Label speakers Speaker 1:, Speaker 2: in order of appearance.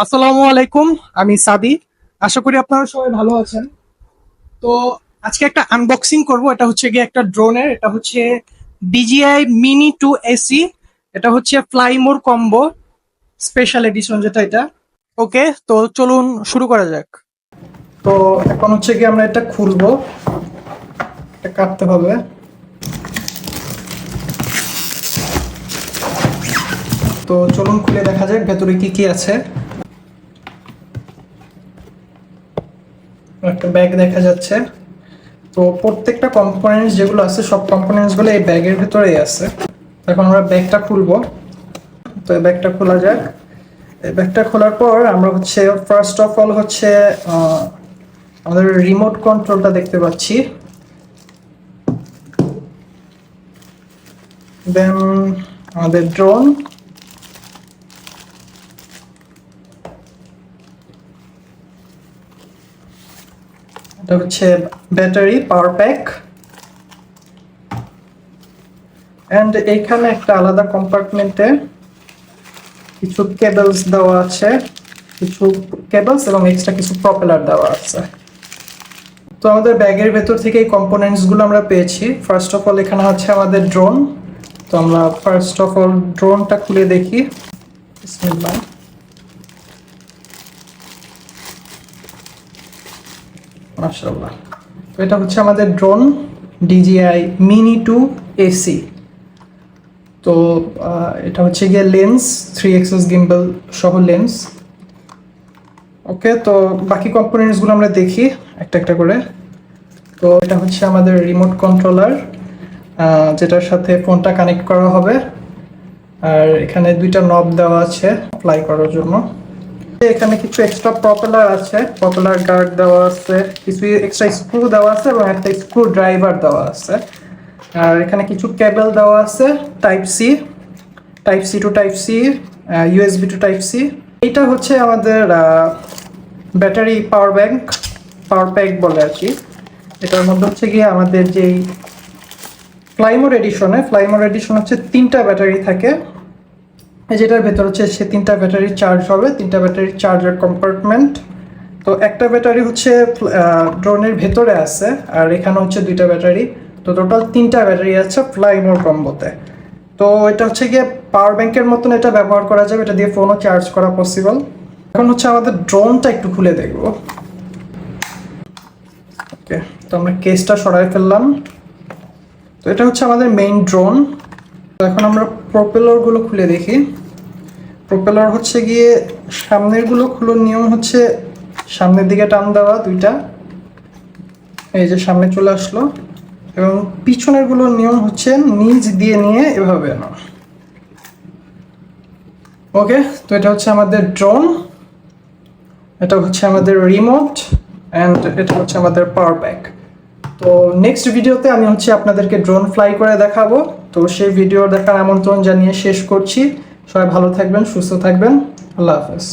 Speaker 1: আসসালামু আলাইকুম। আমি সাদি। আশা করি আপনারা সবাই ভালো আছেন। তো আজকে একটা আনবক্সিং করব। এটা হচ্ছে গিয়ে একটা ড্রোনের। এটা হচ্ছে DJI মিনি 2 এসি। এটা হচ্ছে ফ্লাইমোর কম্বো স্পেশাল এডিশন যেটা এটা। ওকে, তো চলুন শুরু করা যাক। তো এখন হচ্ছে গিয়ে আমরা এটা খুলবো। এটা কাটতে হবে। তো চলুন খুলে দেখা যাক ভেতরে কি কি আছে। একটা ব্যাগ দেখা যাচ্ছে। তো প্রত্যেকটা কম্পোনেন্টস যেগুলো আছে সব কম্পোনেন্টস গুলো এই ব্যাগের ভিতরেই আছে। এখন আমরা ব্যাগটা খুলবো। তো এই ব্যাগটা খোলা যাক। এই ব্যাগটা খোলার পর আমরা হচ্ছে ফার্স্ট অফ অল হচ্ছে আমাদের রিমোট কন্ট্রোলটা দেখতে পাচ্ছি। দেন আমাদের ড্রোন, এটা হচ্ছে ব্যাটারি পাওয়ার প্যাক, এন্ড এইখানে একটা আলাদা কম্পার্টমেন্টে কিছু কেবলস দেওয়া আছে, কিছু কেবলস এবং এক্সট্রা কিছু প্রপেলার দেওয়া আছে। তো আমাদের ব্যাগের ভেতর থেকে এই কম্পোনেন্টস গুলো আমরা পেয়েছি। ফার্স্ট অফ অল এখানে হচ্ছে আমাদের ড্রোন। তো আমরা ফার্স্ট অফ অল ড্রোনটা খুলে দেখি। বিসমিল্লাহ। মাশাআল্লাহ। তো এটা হচ্ছে আমাদের ড্রোন DJI মিনি 2 এসি। তো এটা হচ্ছে গিয়ে লেন্স, 3 এক্সিস গিম্বল সহ লেন্স। ওকে, তো বাকি কম্পোনেন্টস গুলো আমরা দেখি একটা একটা করে। তো এটা হচ্ছে আমাদের রিমোট কন্ট্রোলার, যেটার সাথে ফোনটা কানেক্ট করা হবে। আর এখানে দুইটা নব দেওয়া আছে ফ্লাই করার জন্য। এখানে কিছু এক্সট্রা প্রপেলার আছে, প্রপেলার গার্ড দেওয়া আছে, কিছু এক্সট্রা স্ক্রু দেওয়া আছে এবং একটা স্ক্রু ড্রাইভার দেওয়া আছে। আর এখানে কিছু কেবল দেওয়া আছে, type C to type C, USB to type C. এইটা হচ্ছে আমাদের ব্যাটারি পাওয়ার প্যাক বলে আর কি। এটার মধ্যে হচ্ছে গিয়ে আমাদের যেই ফ্লাইমোর এডিশন হচ্ছে 3টা ব্যাটারি থাকে। যেটার ভেতর হচ্ছে সে 3টা ব্যাটারি চার্জ হবে, 3টা ব্যাটারি চার্জার কম্পার্টমেন্ট। তো একটা ব্যাটারি হচ্ছে ড্রোনের ভেতরে আছে, আর এখানে হচ্ছে 2টা ব্যাটারি। তো টোটাল 3টা ব্যাটারি আছে ফ্লাইমোর কম্বোতে। তো এটা হচ্ছে গিয়ে পাওয়ার ব্যাংকের মতন এটা ব্যবহার করা যাবে, এটা দিয়ে ফোনও চার্জ করা পসিবল। এখন হচ্ছে আমাদের ড্রোনটা একটু খুলে দেখব। ওকে, তো আমরা কেসটা সরাই ফেললাম। তো এটা হচ্ছে আমাদের মেইন ড্রোন। তো এখন আমরা প্রপেলার গুলো খুলে দেখি। প্রপেলার হচ্ছে গিয়ে সামনের গুলো খোলার নিয়ম হচ্ছে সামনের দিকে টান দেওয়া দুইটা, এই যে সামনে চলে আসলো। এবং পিছনের গুলোর নিয়ম হচ্ছে নিচ দিয়ে নিয়ে এভাবে না। ওকে, তো এটা হচ্ছে আমাদের ড্রোন, এটা হচ্ছে আমাদের রিমোট, এন্ড এটা হচ্ছে আমাদের পাওয়ার ব্যাক। তো নেক্সট ভিডিওতে আমি হচ্ছে আপনাদেরকে ড্রোন ফ্লাই করে দেখাবো। তো সেই ভিডিও দেখার আমন্ত্রণ জানিয়ে শেষ করছি। সবাই ভালো থাকবেন, সুস্থ থাকবেন। আল্লাহ হাফেজ।